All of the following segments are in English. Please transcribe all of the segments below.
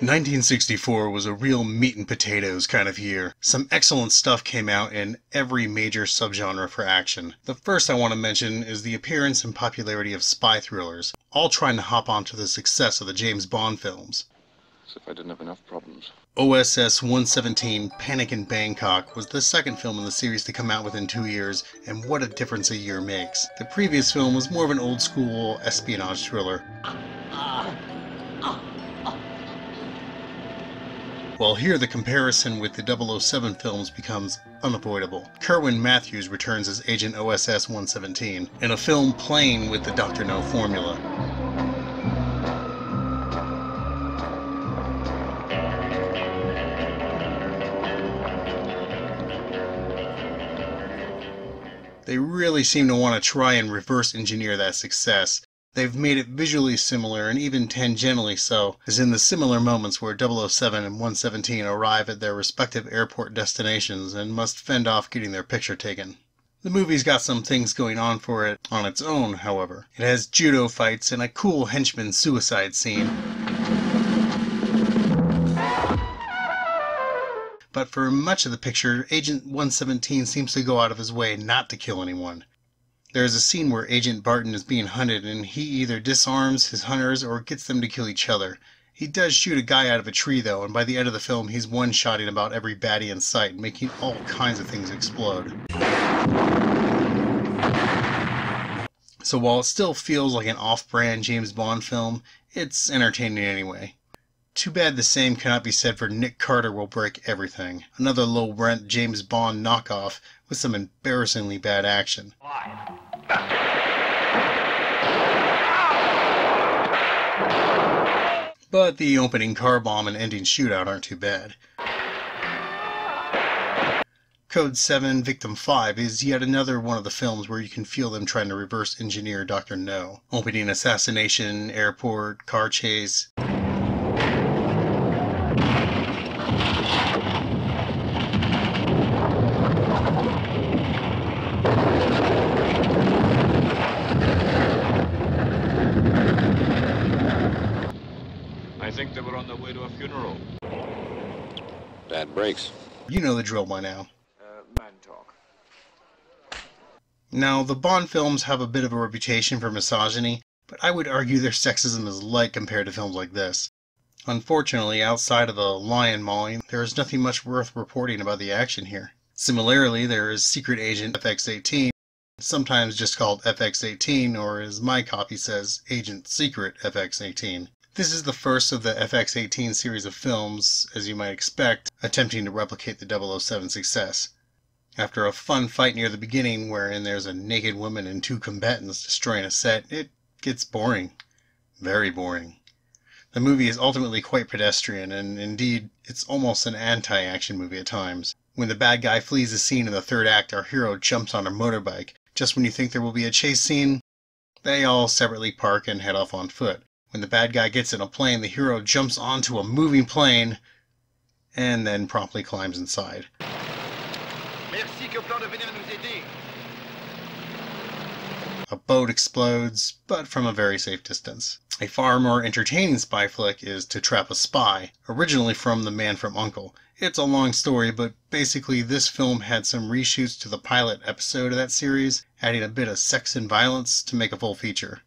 1964 was a real meat and potatoes kind of year. Some excellent stuff came out in every major subgenre for action. The first I want to mention is the appearance and popularity of spy thrillers, all trying to hop onto the success of the James Bond films. As if I didn't have enough problems. OSS 117 Panic in Bangkok was the second film in the series to come out within 2 years, and what a difference a year makes. The previous film was more of an old school espionage thriller. While here the comparison with the 007 films becomes unavoidable. Kerwin Matthews returns as Agent OSS 117 in a film playing with the Dr. No formula. They really seem to want to try and reverse engineer that success. They've made it visually similar and even tangentially so, as in the similar moments where 007 and 117 arrive at their respective airport destinations and must fend off getting their picture taken. The movie's got some things going on for it on its own, however. It has judo fights and a cool henchman suicide scene. But for much of the picture, Agent 117 seems to go out of his way not to kill anyone. There is a scene where Agent Barton is being hunted and he either disarms his hunters or gets them to kill each other. He does shoot a guy out of a tree though, and by the end of the film he's one-shotting about every baddie in sight, making all kinds of things explode. So while it still feels like an off-brand James Bond film, it's entertaining anyway. Too bad the same cannot be said for Nick Carter Will Break Everything, another low-rent James Bond knockoff with some embarrassingly bad action. But the opening car bomb and ending shootout aren't too bad. Code 7 Victim 5 is yet another one of the films where you can feel them trying to reverse engineer Dr. No. Opening assassination, airport, car chase. I think they were on their way to a funeral. Bad breaks. You know the drill by now. Man talk. Now, the Bond films have a bit of a reputation for misogyny, but I would argue their sexism is light compared to films like this. Unfortunately, outside of the lion mauling, there is nothing much worth reporting about the action here. Similarly, there is Secret Agent FX-18, sometimes just called FX-18, or as my copy says, Agent Secret FX-18. This is the first of the FX-18 series of films, as you might expect, attempting to replicate the 007 success. After a fun fight near the beginning wherein there's a naked woman and 2 combatants destroying a set, it gets boring. Very boring. The movie is ultimately quite pedestrian, and indeed, it's almost an anti-action movie at times. When the bad guy flees the scene in the third act, our hero jumps on a motorbike. Just when you think there will be a chase scene, they all separately park and head off on foot. When the bad guy gets in a plane, the hero jumps onto a moving plane and then promptly climbs inside. A boat explodes, but from a very safe distance. A far more entertaining spy flick is To Trap a Spy, originally from The Man from U.N.C.L.E. It's a long story, but basically this film had some reshoots to the pilot episode of that series, adding a bit of sex and violence to make a full feature.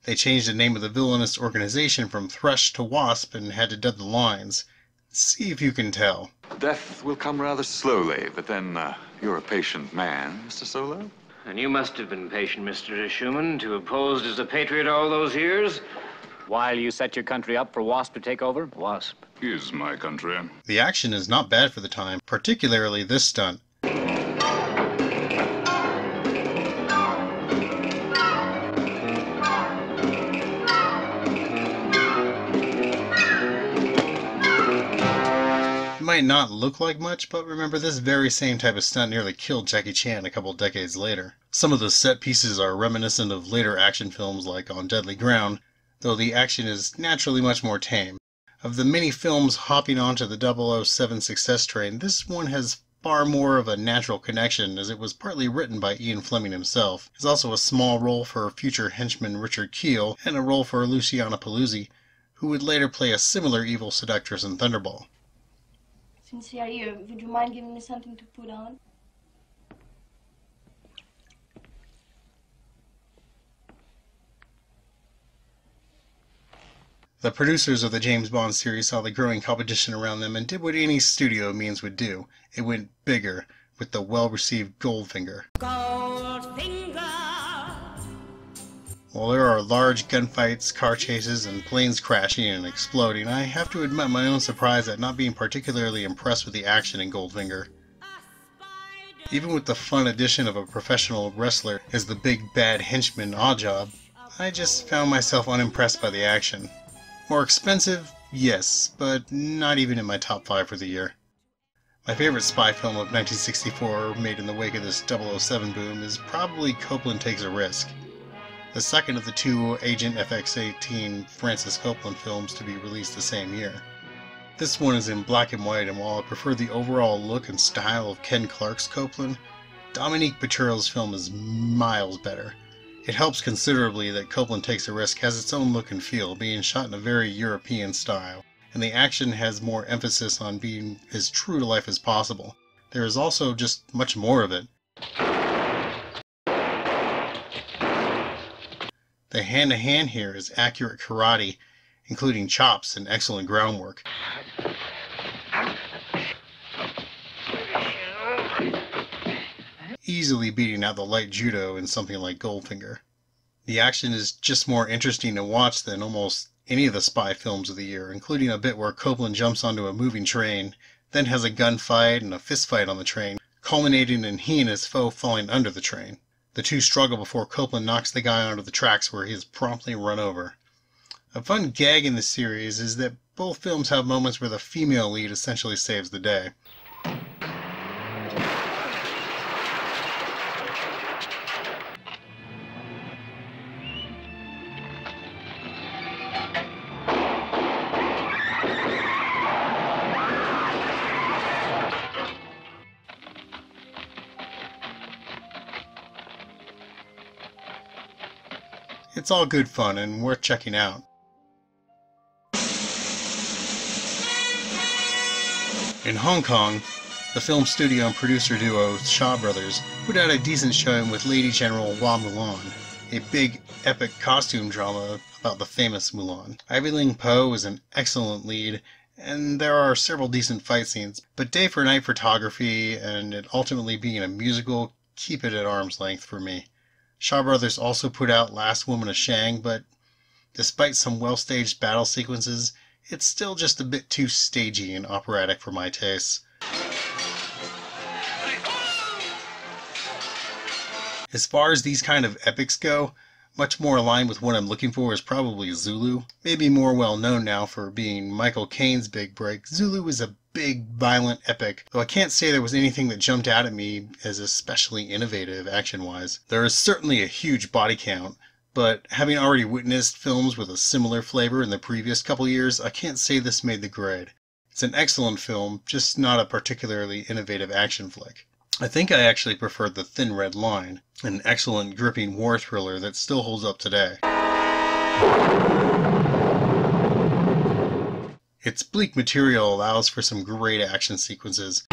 They changed the name of the villainous organization from Thrush to Wasp and had to dub the lines. See if you can tell. Death will come rather slowly, but then you're a patient man, Mr. Solo. And you must have been patient, Mr. Schumann, to have posed as a patriot all those years. While you set your country up for Wasp to take over? Wasp. Is my country. The action is not bad for the time, particularly this stunt. Might not look like much, but remember this very same type of stunt nearly killed Jackie Chan a couple decades later. Some of the set pieces are reminiscent of later action films like On Deadly Ground, though the action is naturally much more tame. Of the many films hopping onto the 007 success train, this one has far more of a natural connection, as it was partly written by Ian Fleming himself. There's also a small role for future henchman Richard Kiel, and a role for Luciana Paluzzi. who would later play a similar evil seductress in Thunderball. Since you are here, would you mind giving me something to put on? The producers of the James Bond series saw the growing competition around them and did what any studio means would do. It went bigger, with the well-received Goldfinger. While there are large gunfights, car chases, and planes crashing and exploding, I have to admit my own surprise at not being particularly impressed with the action in Goldfinger. Even with the fun addition of a professional wrestler as the big bad henchman Oddjob, I just found myself unimpressed by the action. More expensive? Yes, but not even in my top 5 for the year. My favorite spy film of 1964, made in the wake of this 007 boom, is probably Copeland Takes a Risk, the second of the 2 Agent FX-18 Francis Copeland films to be released the same year. This one is in black and white, and while I prefer the overall look and style of Ken Clark's Copeland, Dominique Paturel's film is miles better. It helps considerably that Copeland Takes a Risk has its own look and feel, being shot in a very European style, and the action has more emphasis on being as true to life as possible. There is also just much more of it. The hand-to-hand here is accurate karate, including chops and excellent groundwork. Easily beating out the light judo in something like Goldfinger. The action is just more interesting to watch than almost any of the spy films of the year, including a bit where Copeland jumps onto a moving train, then has a gunfight and a fistfight on the train, culminating in he and his foe falling under the train. The two struggle before Copeland knocks the guy onto the tracks where he is promptly run over. A fun gag in the series is that both films have moments where the female lead essentially saves the day. It's all good fun and worth checking out. In Hong Kong, the film studio and producer duo Shaw Brothers put out a decent showing with Lady General Hua Mulan, a big epic costume drama about the famous Mulan. Ivy Ling Po is an excellent lead, and there are several decent fight scenes, but day for night photography and it ultimately being a musical keep it at arm's length for me. Shaw Brothers also put out Last Woman of Shang, but despite some well-staged battle sequences, it's still just a bit too stagey and operatic for my tastes. As far as these kind of epics go, much more aligned with what I'm looking for is probably Zulu. Maybe more well known now for being Michael Caine's big break, Zulu is a big, violent epic, though I can't say there was anything that jumped out at me as especially innovative action-wise. There is certainly a huge body count, but having already witnessed films with a similar flavor in the previous couple years, I can't say this made the grade. It's an excellent film, just not a particularly innovative action flick. I think I actually preferred The Thin Red Line, an excellent gripping war thriller that still holds up today. Its bleak material allows for some great action sequences.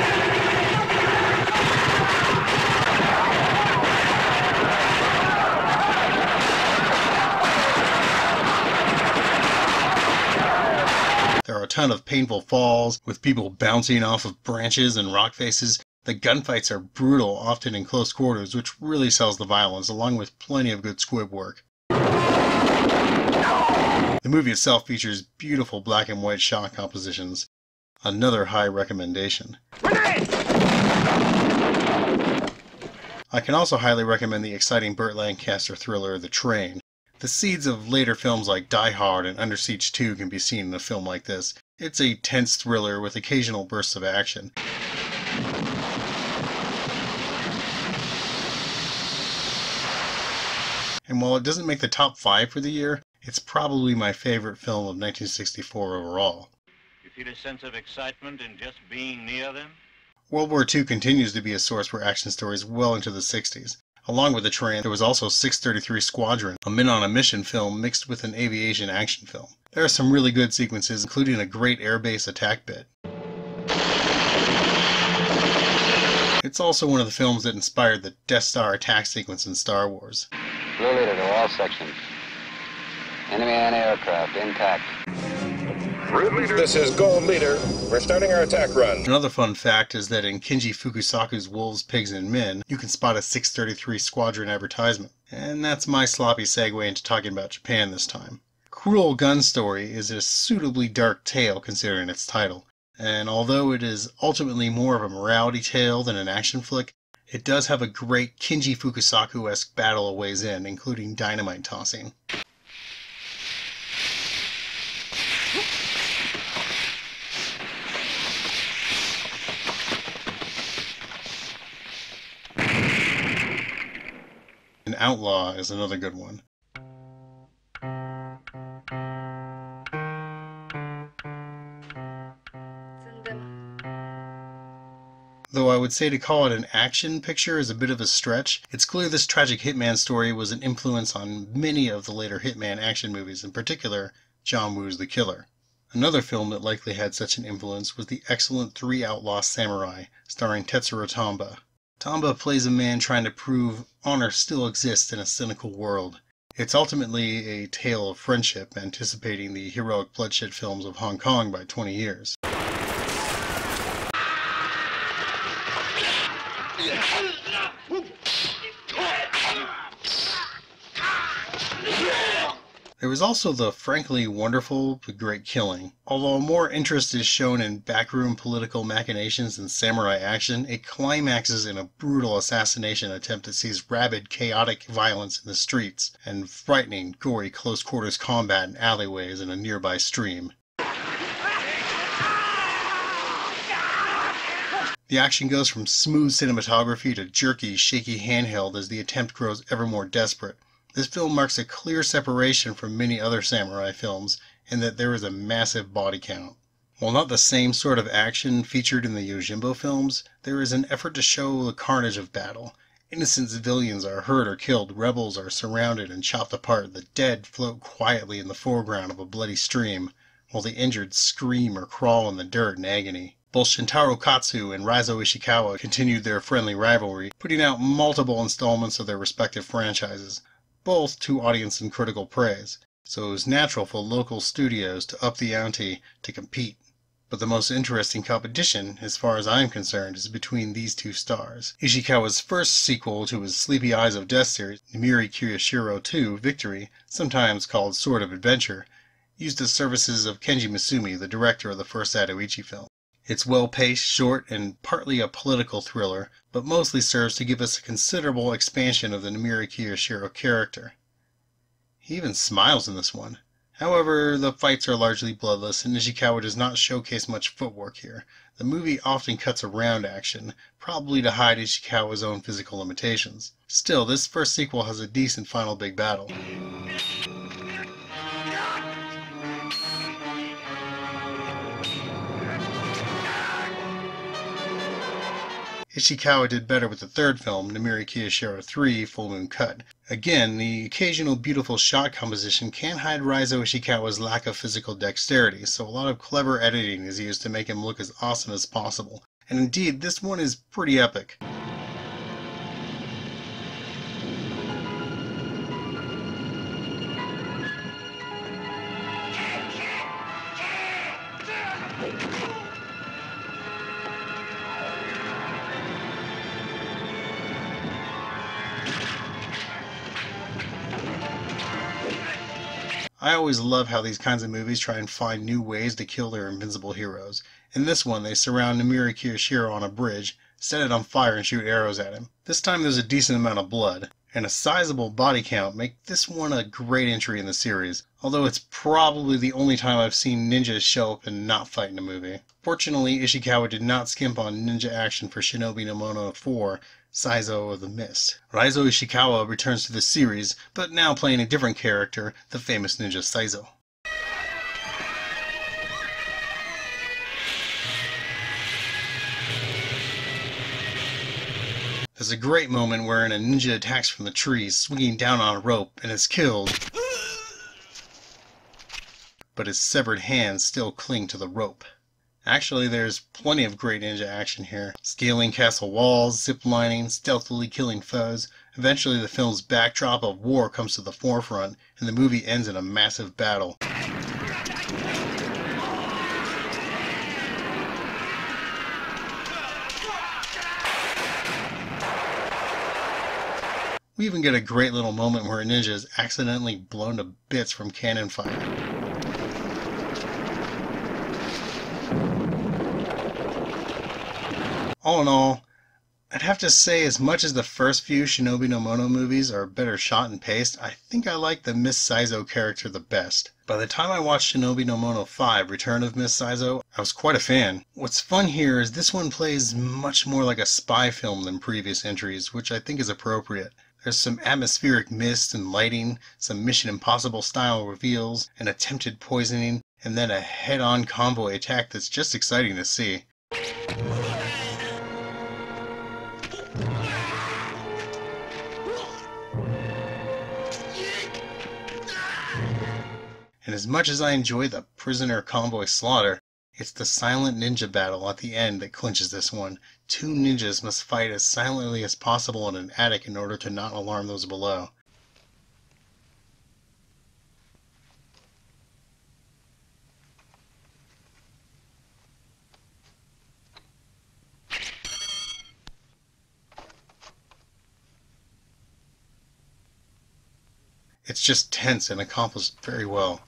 There are a ton of painful falls, with people bouncing off of branches and rock faces. The gunfights are brutal, often in close quarters, which really sells the violence, along with plenty of good squib work. The movie itself features beautiful black and white shot compositions. Another high recommendation. I can also highly recommend the exciting Burt Lancaster thriller The Train. The seeds of later films like Die Hard and Under Siege 2 can be seen in a film like this. It's a tense thriller with occasional bursts of action. And while it doesn't make the top 5 for the year, it's probably my favorite film of 1964 overall. You feel a sense of excitement in just being near them? World War II continues to be a source for action stories well into the 60s. Along with The Train, there was also 633 Squadron, a men-on-a-mission film mixed with an aviation action film. There are some really good sequences, including a great airbase attack bit. It's also one of the films that inspired the Death Star attack sequence in Star Wars. Blue leader to all sections. Enemy anti-aircraft intact. This is Gold Leader. We're starting our attack run. Another fun fact is that in Kenji Fukusaku's Wolves, Pigs, and Men, you can spot a 633 Squadron advertisement. And that's my sloppy segue into talking about Japan this time. Cruel Gun Story is a suitably dark tale considering its title. And although it is ultimately more of a morality tale than an action flick, it does have a great Kenji Fukusaku-esque battle a ways in, including dynamite tossing. An Outlaw is another good one. Though I would say to call it an action picture is a bit of a stretch, it's clear this tragic hitman story was an influence on many of the later Hitman action movies, in particular John Woo's The Killer. Another film that likely had such an influence was the excellent Three Outlaw Samurai, starring Tetsuro Tamba. Tamba plays a man trying to prove honor still exists in a cynical world. It's ultimately a tale of friendship, anticipating the heroic bloodshed films of Hong Kong by 20 years. There was also the frankly wonderful but great Killing. Although more interest is shown in backroom political machinations than samurai action, it climaxes in a brutal assassination attempt that sees rabid, chaotic violence in the streets and frightening, gory close-quarters combat in alleyways and a nearby stream. The action goes from smooth cinematography to jerky, shaky handheld as the attempt grows ever more desperate. This film marks a clear separation from many other samurai films in that there is a massive body count. While not the same sort of action featured in the Yojimbo films, there is an effort to show the carnage of battle. Innocent civilians are hurt or killed, rebels are surrounded and chopped apart, the dead float quietly in the foreground of a bloody stream, while the injured scream or crawl in the dirt in agony. Both Shintaro Katsu and Raizo Ishikawa continued their friendly rivalry, putting out multiple installments of their respective franchises, both to audience and critical praise, so it was natural for local studios to up the ante to compete. But the most interesting competition, as far as I'm concerned, is between these two stars. Ishikawa's first sequel to his Sleepy Eyes of Death series, Nimiri Kirishiro 2 Victory, sometimes called Sword of Adventure, used the services of Kenji Misumi, the director of the first Adachi film. It's well-paced, short, and partly a political thriller, but mostly serves to give us a considerable expansion of the Nimiri Kirishiro character. He even smiles in this one. However, the fights are largely bloodless, and Ishikawa does not showcase much footwork here. The movie often cuts around action, probably to hide Ishikawa's own physical limitations. Still, this first sequel has a decent final big battle. Ishikawa did better with the third film, Nimiri Kirishiro 3 Full Moon Cut. Again, the occasional beautiful shot composition can't hide Raizo Ishikawa's lack of physical dexterity, so a lot of clever editing is used to make him look as awesome as possible. And indeed, this one is pretty epic. I always love how these kinds of movies try and find new ways to kill their invincible heroes. In this one, they surround Nimiri Kirishiro on a bridge, set it on fire and shoot arrows at him. This time there's a decent amount of blood, and a sizable body count make this one a great entry in the series, although it's probably the only time I've seen ninjas show up and not fight in a movie. Fortunately, Ishikawa did not skimp on ninja action for Shinobi no Mono 4, Saizo of the Mist. Raizo Ishikawa returns to the series, but now playing a different character, the famous ninja Saizo. There's a great moment wherein a ninja attacks from the trees, swinging down on a rope, and is killed but his severed hands still cling to the rope. Actually, there's plenty of great ninja action here. Scaling castle walls, ziplining, stealthily killing foes. Eventually the film's backdrop of war comes to the forefront, and the movie ends in a massive battle. We even get a great little moment where a ninja is accidentally blown to bits from cannon fire. All in all, I'd have to say as much as the first few Shinobi no Mono movies are better shot and paced, I think I like the Miss Saizo character the best. By the time I watched Shinobi no Mono 5, Return of Miss Saizo, I was quite a fan. What's fun here is this one plays much more like a spy film than previous entries, which I think is appropriate. There's some atmospheric mist and lighting, some Mission Impossible style reveals, an attempted poisoning, and then a head-on convoy attack that's just exciting to see. And as much as I enjoy the prisoner convoy slaughter, it's the silent ninja battle at the end that clinches this one. Two ninjas must fight as silently as possible in an attic in order to not alarm those below. It's just tense and accomplished very well.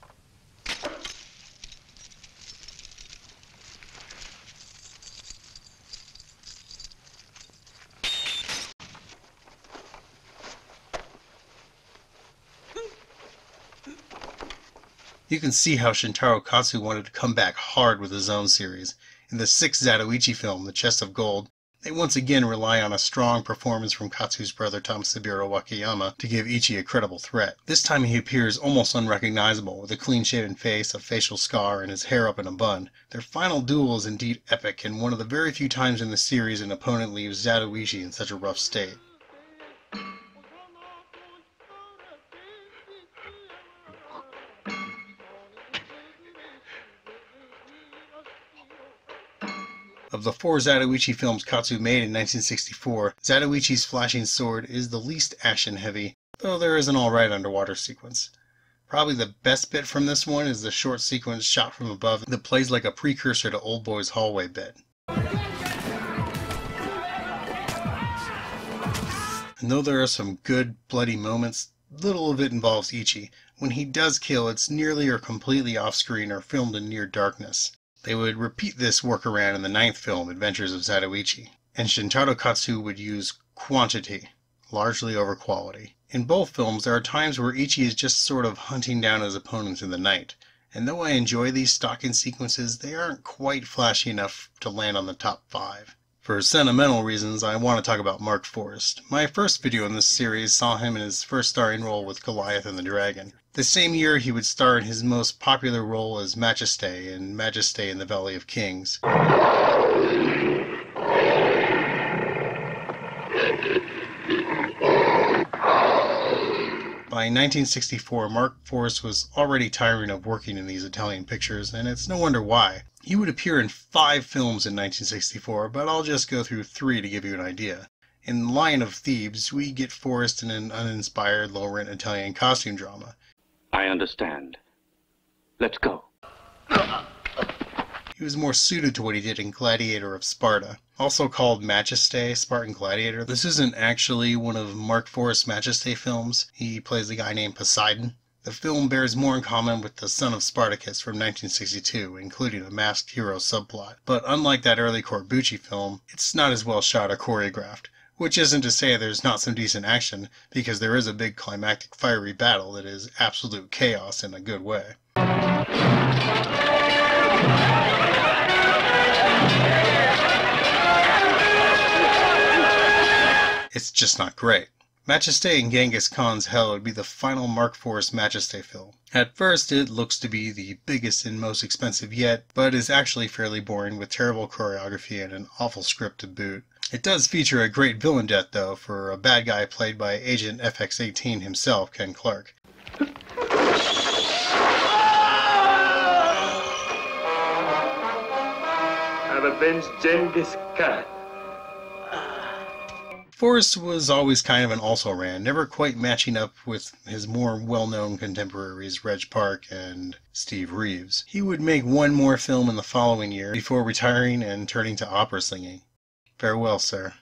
You can see how Shintaro Katsu wanted to come back hard with his own series. In the sixth Zatoichi film, The Chest of Gold, they once again rely on a strong performance from Katsu's brother Tomotsubiro Wakayama to give Ichi a credible threat. This time he appears almost unrecognizable, with a clean-shaven face, a facial scar, and his hair up in a bun. Their final duel is indeed epic, and one of the very few times in the series an opponent leaves Zatoichi in such a rough state. Of the four Zatoichi films Katsu made in 1964, Zatoichi's flashing sword is the least action-heavy, though there is an alright underwater sequence. Probably the best bit from this one is the short sequence shot from above that plays like a precursor to Old Boy's hallway bit. And though there are some good, bloody moments, little of it involves Ichi. When he does kill, it's nearly or completely off-screen or filmed in near darkness. They would repeat this workaround in the ninth film, Adventures of Zatoichi, and Shintaro Katsu would use quantity, largely over quality. In both films, there are times where Ichi is just sort of hunting down his opponents in the night, and though I enjoy these stalking sequences, they aren't quite flashy enough to land on the top 5. For sentimental reasons, I want to talk about Mark Forrest. My first video in this series saw him in his first starring role with Goliath and the Dragon. The same year he would star in his most popular role as Majesté in Majesté in the Valley of Kings. By 1964, Mark Forrest was already tiring of working in these Italian pictures, and it's no wonder why. He would appear in 5 films in 1964, but I'll just go through 3 to give you an idea. In Lion of Thebes, we get Forrest in an uninspired, low-rent Italian costume drama. I understand. Let's go. He was more suited to what he did in Gladiator of Sparta. Also called Majesté, Spartan Gladiator. This isn't actually one of Mark Forrest's Majesté films. He plays a guy named Poseidon. The film bears more in common with The Son of Spartacus from 1962, including a masked hero subplot. But unlike that early Corbucci film, it's not as well shot or choreographed. Which isn't to say there's not some decent action, because there is a big climactic fiery battle that is absolute chaos in a good way. It's just not great. Majesté in Genghis Khan's Hell would be the final Mark Forrest Majesté film. At first it looks to be the biggest and most expensive yet, but is actually fairly boring with terrible choreography and an awful script to boot. It does feature a great villain death though, for a bad guy played by Agent FX-18 himself, Ken Clark. avenge Genghis Khan. Forrest was always kind of an also-ran, never quite matching up with his more well-known contemporaries Reg Park and Steve Reeves. He would make one more film in the following year before retiring and turning to opera singing. Farewell, sir.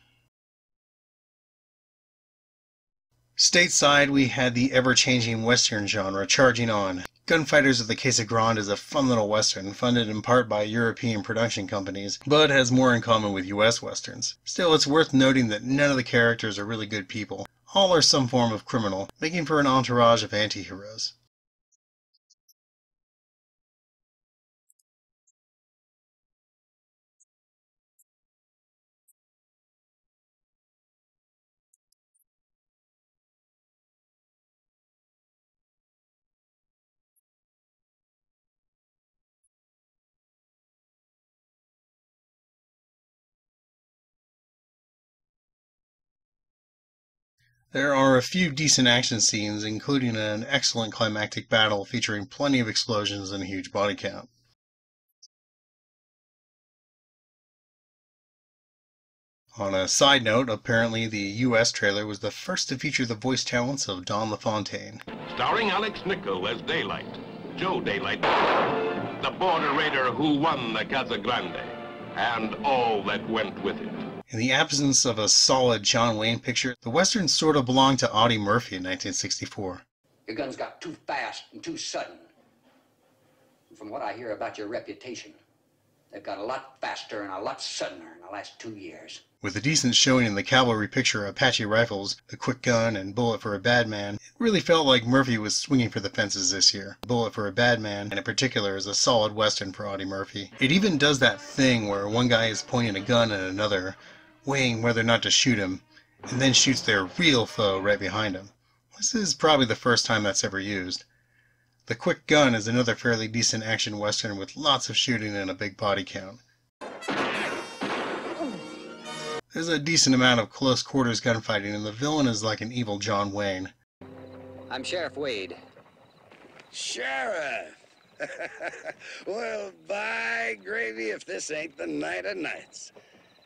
Stateside, we had the ever-changing Western genre charging on. Gunfighters of the Casa Grande is a fun little Western, funded in part by European production companies, but has more in common with US Westerns. Still, it's worth noting that none of the characters are really good people. All are some form of criminal, making for an entourage of anti-heroes. There are a few decent action scenes, including an excellent climactic battle featuring plenty of explosions and a huge body count. On a side note, apparently the US trailer was the first to feature the voice talents of Don LaFontaine. Starring Alex Nichol as Daylight, Joe Daylight, the border raider who won the Casa Grande, and all that went with it. In the absence of a solid John Wayne picture, the Western sort of belonged to Audie Murphy in 1964. Your guns got too fast and too sudden. And from what I hear about your reputation, they've got a lot faster and a lot suddener in the last 2 years. With a decent showing in the cavalry picture Apache rifles, the quick gun, and Bullet for a Bad Man, it really felt like Murphy was swinging for the fences this year. Bullet for a Bad Man, and in particular, is a solid Western for Audie Murphy. It even does that thing where one guy is pointing a gun at another, weighing whether or not to shoot him, and then shoots their real foe right behind him. This is probably the first time that's ever used. The Quick Gun is another fairly decent action Western with lots of shooting and a big body count. There's a decent amount of close quarters gunfighting, and the villain is like an evil John Wayne. I'm Sheriff Wade. Sheriff! Well, by gravy if this ain't the night of nights.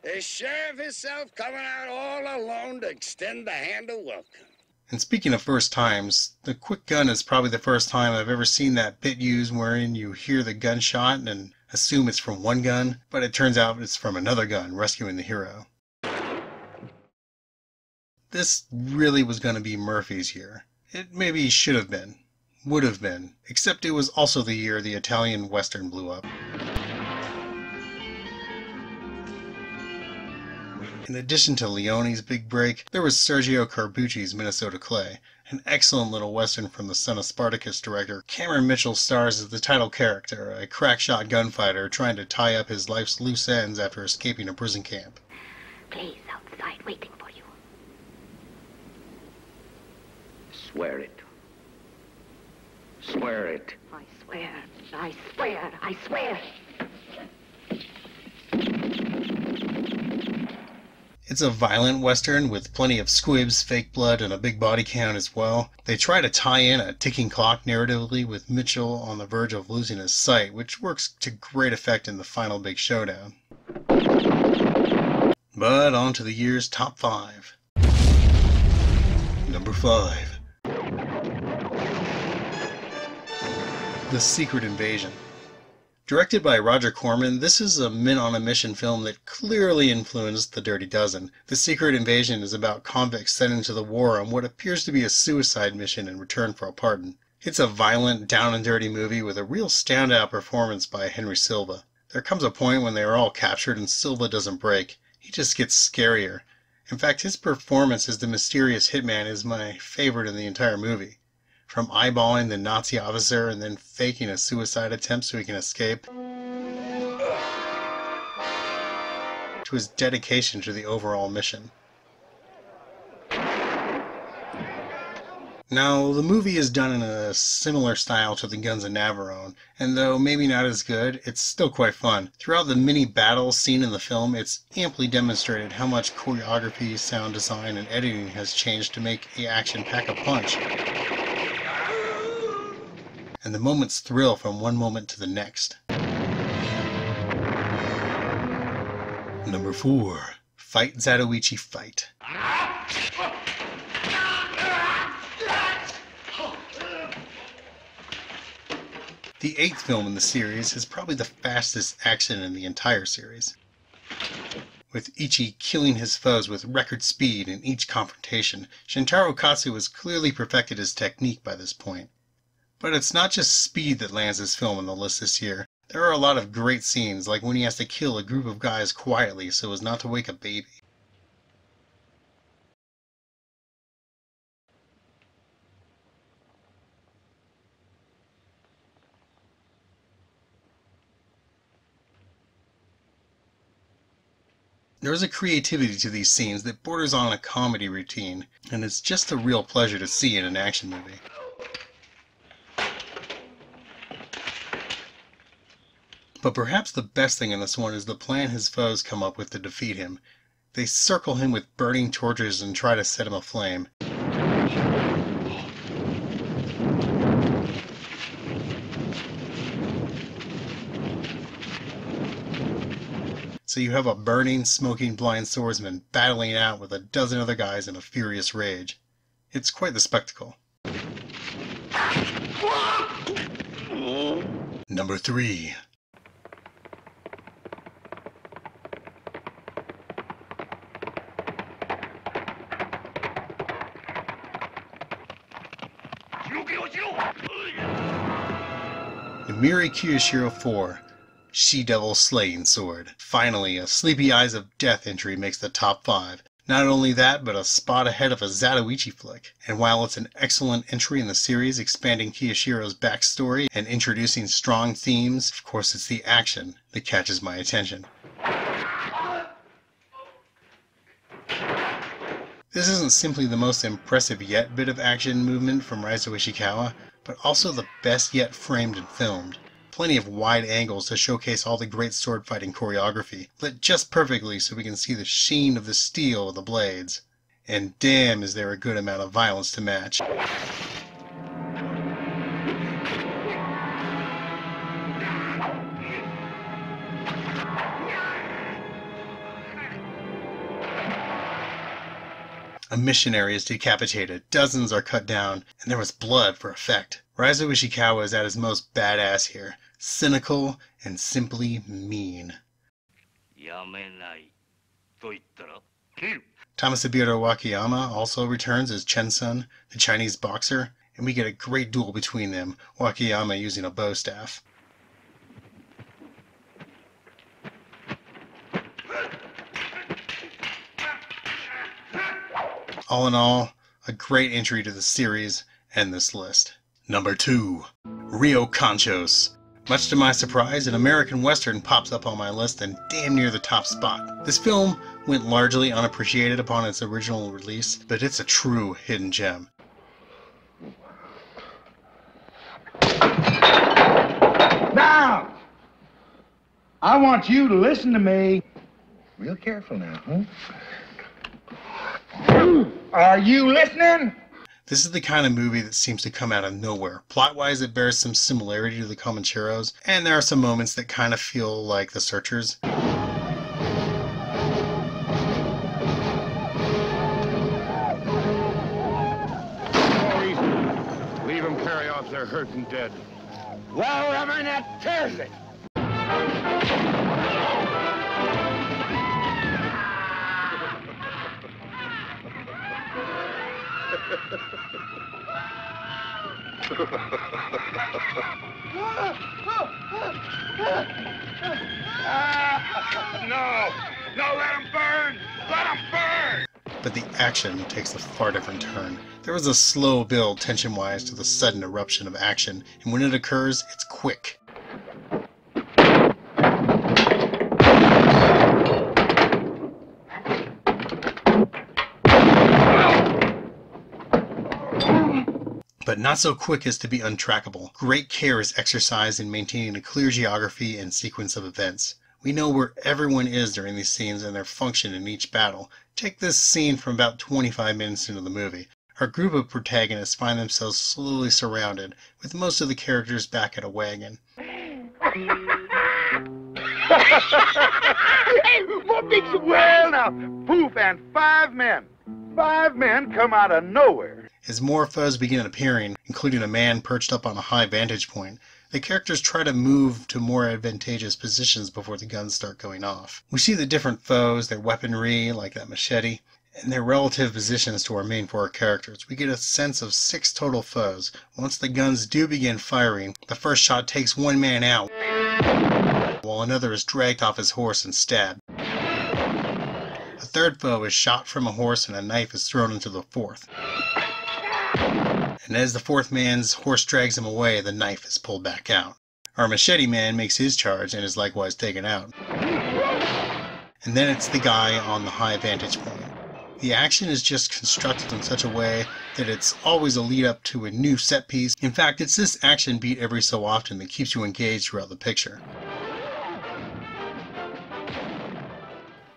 The sheriff himself coming out all alone to extend the hand of welcome. And speaking of first times, the Quick Gun is probably the first time I've ever seen that bit used wherein you hear the gunshot and assume it's from one gun, but it turns out it's from another gun rescuing the hero. This really was going to be Murphy's year. It maybe should have been, would have been, except it was also the year the Italian Western blew up. In addition to Leone's big break, there was Sergio Corbucci's Minnesota Clay, an excellent little Western from the Son of Spartacus director. Cameron Mitchell stars as the title character, a crackshot gunfighter trying to tie up his life's loose ends after escaping a prison camp. Clay's outside waiting for you. Swear it. Swear it. I swear, I swear, I swear. It's a violent Western with plenty of squibs, fake blood, and a big body count as well. They try to tie in a ticking clock narratively with Mitchell on the verge of losing his sight, which works to great effect in the final big showdown. But on to the year's top 5. Number 5. The Secret Invasion. Directed by Roger Corman, this is a men-on-a-mission film that clearly influenced The Dirty Dozen. The Secret Invasion is about convicts sent into the war on what appears to be a suicide mission in return for a pardon. It's a violent, down-and-dirty movie with a real standout performance by Henry Silva. There comes a point when they are all captured and Silva doesn't break. He just gets scarier. In fact, his performance as the mysterious hitman is my favorite in the entire movie. From eyeballing the Nazi officer and then faking a suicide attempt so he can escape, to his dedication to the overall mission. Now, the movie is done in a similar style to The Guns of Navarone, and though maybe not as good, it's still quite fun. Throughout the many battles seen in the film, it's amply demonstrated how much choreography, sound design, and editing has changed to make the action pack a punch. And the moments thrill from one moment to the next. Number 4. Fight Zatoichi Fight. The 8th film in the series is probably the fastest action in the entire series, with Ichi killing his foes with record speed in each confrontation. Shintaro Katsu has clearly perfected his technique by this point. But it's not just speed that lands this film on the list this year. There are a lot of great scenes, like when he has to kill a group of guys quietly so as not to wake a baby. There is a creativity to these scenes that borders on a comedy routine, and it's just a real pleasure to see in an action movie. But perhaps the best thing in this one is the plan his foes come up with to defeat him. They circle him with burning torches and try to set him aflame. So you have a burning, smoking blind swordsman battling out with a dozen other guys in a furious rage. It's quite the spectacle. Number 3. Yamiri Kiyashiro 4. She-Devil Slaying Sword. Finally, a Sleepy Eyes of Death entry makes the top 5. Not only that, but a spot ahead of a Zatoichi flick. And while it's an excellent entry in the series, expanding Kiyashiro's backstory and introducing strong themes, of course it's the action that catches my attention. This isn't simply the most impressive yet bit of action movement from Raizo Ishikawa, but also the best yet framed and filmed. Plenty of wide angles to showcase all the great sword fighting choreography, lit just perfectly so we can see the sheen of the steel of the blades. And damn is there a good amount of violence to match. A missionary is decapitated, dozens are cut down, and there was blood for effect. Raizo Ishikawa is at his most badass here. Cynical and simply mean. Tamasaburo Wakayama also returns as Chen-sun, the Chinese boxer, and we get a great duel between them, Wakayama using a bow staff. All in all, a great entry to the series and this list. Number 2. Rio Conchos. Much to my surprise, an American Western pops up on my list and damn near the top spot. This film went largely unappreciated upon its original release, but it's a true hidden gem. Now, I want you to listen to me. Real careful now, huh? Are you listening? This is the kind of movie that seems to come out of nowhere. Plot-wise, it bears some similarity to the CONCHOS, and there are some moments that kind of feel like The Searchers. Leave them carry off their hurt and dead. Well, Reverend, that tears it. No! No, let them burn! Let them burn! But the action takes a far different turn. There is a slow build tension-wise to the sudden eruption of action, and when it occurs, it's quick. But not so quick as to be untrackable. Great care is exercised in maintaining a clear geography and sequence of events. We know where everyone is during these scenes and their function in each battle. Take this scene from about 25 minutes into the movie. Our group of protagonists find themselves slowly surrounded, with most of the characters back at a wagon. Hey, more big... Well, now, poof, and 5 men. 5 men come out of nowhere. As more foes begin appearing, including a man perched up on a high vantage point, the characters try to move to more advantageous positions before the guns start going off. We see the different foes, their weaponry, like that machete, and their relative positions to our main 4 characters. We get a sense of 6 total foes. Once the guns do begin firing, the first shot takes one man out, while another is dragged off his horse and stabbed. A third foe is shot from a horse and a knife is thrown into the fourth. And as the fourth man's horse drags him away, the knife is pulled back out. Our machete man makes his charge and is likewise taken out. And then it's the guy on the high vantage point. The action is just constructed in such a way that it's always a lead up to a new set piece. In fact, it's this action beat every so often that keeps you engaged throughout the picture.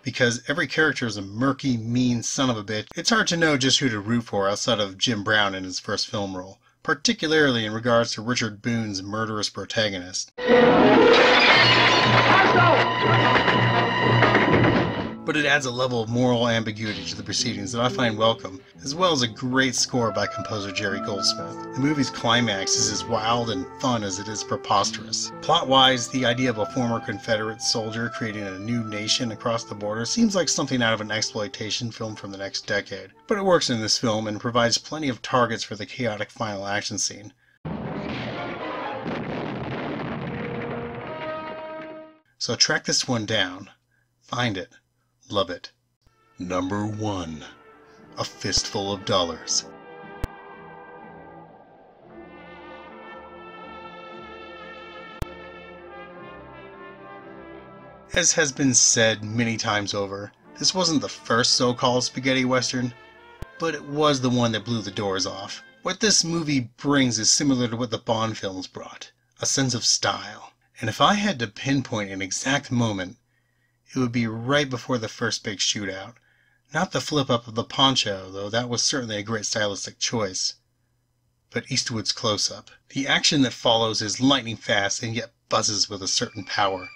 Because every character is a murky, mean son of a bitch, it's hard to know just who to root for outside of Jim Brown in his first film role, particularly in regards to Richard Boone's murderous protagonist. But it adds a level of moral ambiguity to the proceedings that I find welcome, as well as a great score by composer Jerry Goldsmith. The movie's climax is as wild and fun as it is preposterous. Plot-wise, the idea of a former Confederate soldier creating a new nation across the border seems like something out of an exploitation film from the next decade. But it works in this film and provides plenty of targets for the chaotic final action scene. So track this one down. Find it. Love it. Number 1. A Fistful of Dollars. As has been said many times over, this wasn't the first so-called spaghetti western, but it was the one that blew the doors off. What this movie brings is similar to what the Bond films brought, a sense of style. And if I had to pinpoint an exact moment, it would be right before the first big shootout. Not the flip-up of the poncho, though that was certainly a great stylistic choice, but Eastwood's close-up. The action that follows is lightning fast and yet buzzes with a certain power.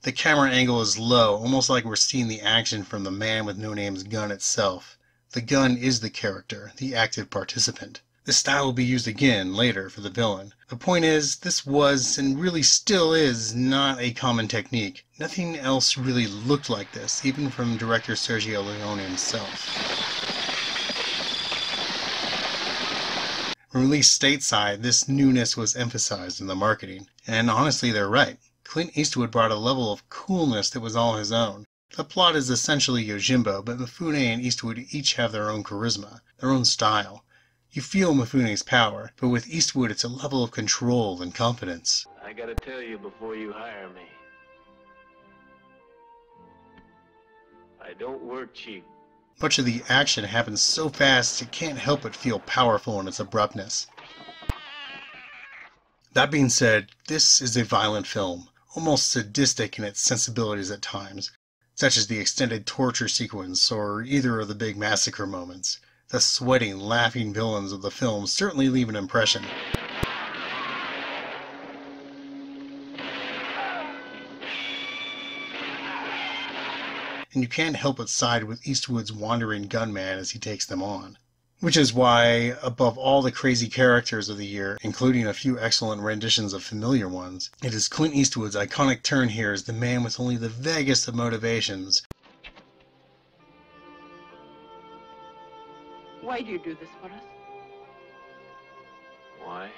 The camera angle is low, almost like we're seeing the action from the Man with No Name's gun itself. The gun is the character, the active participant. This style will be used again later for the villain. The point is, this was, and really still is, not a common technique. Nothing else really looked like this, even from director Sergio Leone himself. When released stateside, this newness was emphasized in the marketing. And honestly, they're right. Clint Eastwood brought a level of coolness that was all his own. The plot is essentially Yojimbo, but Mifune and Eastwood each have their own charisma, their own style. You feel Mifune's power, but with Eastwood it's a level of control and confidence. I gotta tell you before you hire me, I don't work cheap. Much of the action happens so fast it can't help but feel powerful in its abruptness. That being said, this is a violent film, almost sadistic in its sensibilities at times, such as the extended torture sequence or either of the big massacre moments. The sweating, laughing villains of the film certainly leave an impression. And you can't help but side with Eastwood's wandering gunman as he takes them on. Which is why, above all the crazy characters of the year, including a few excellent renditions of familiar ones, it is Clint Eastwood's iconic turn here as the man with only the vaguest of motivations. Why do you do this for us? Why?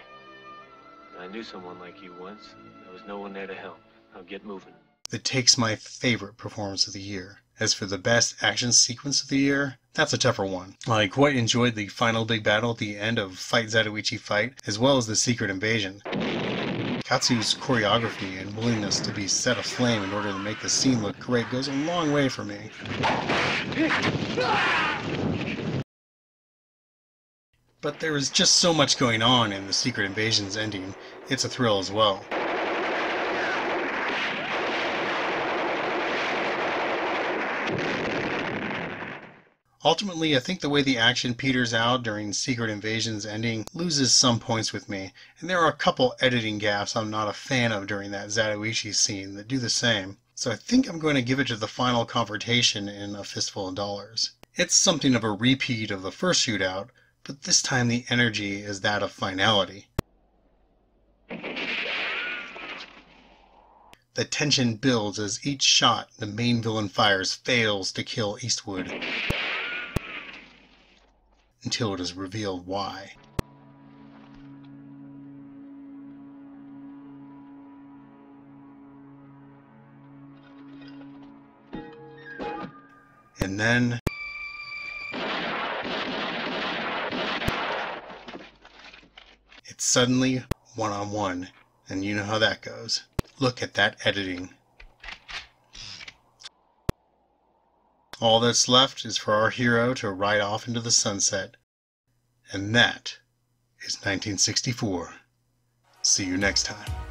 I knew someone like you once. There was no one there to help. Now get moving. That takes my favorite performance of the year. As for the best action sequence of the year, that's a tougher one. I quite enjoyed the final big battle at the end of Fight Zatoichi Fight, as well as the Secret Invasion. Katsu's choreography and willingness to be set aflame in order to make the scene look great goes a long way for me. But there is just so much going on in the Secret Invasion's ending, it's a thrill as well. Ultimately, I think the way the action peters out during Secret Invasion's ending loses some points with me, and there are a couple editing gaffes I'm not a fan of during that Zatoichi scene that do the same, so I think I'm going to give it to the final confrontation in A Fistful of Dollars. It's something of a repeat of the first shootout, but this time the energy is that of finality. The tension builds as each shot the main villain fires fails to kill Eastwood, until it is revealed why. And then it's suddenly one-on-one, and you know how that goes. Look at that editing. All that's left is for our hero to ride off into the sunset. And that is 1964. See you next time.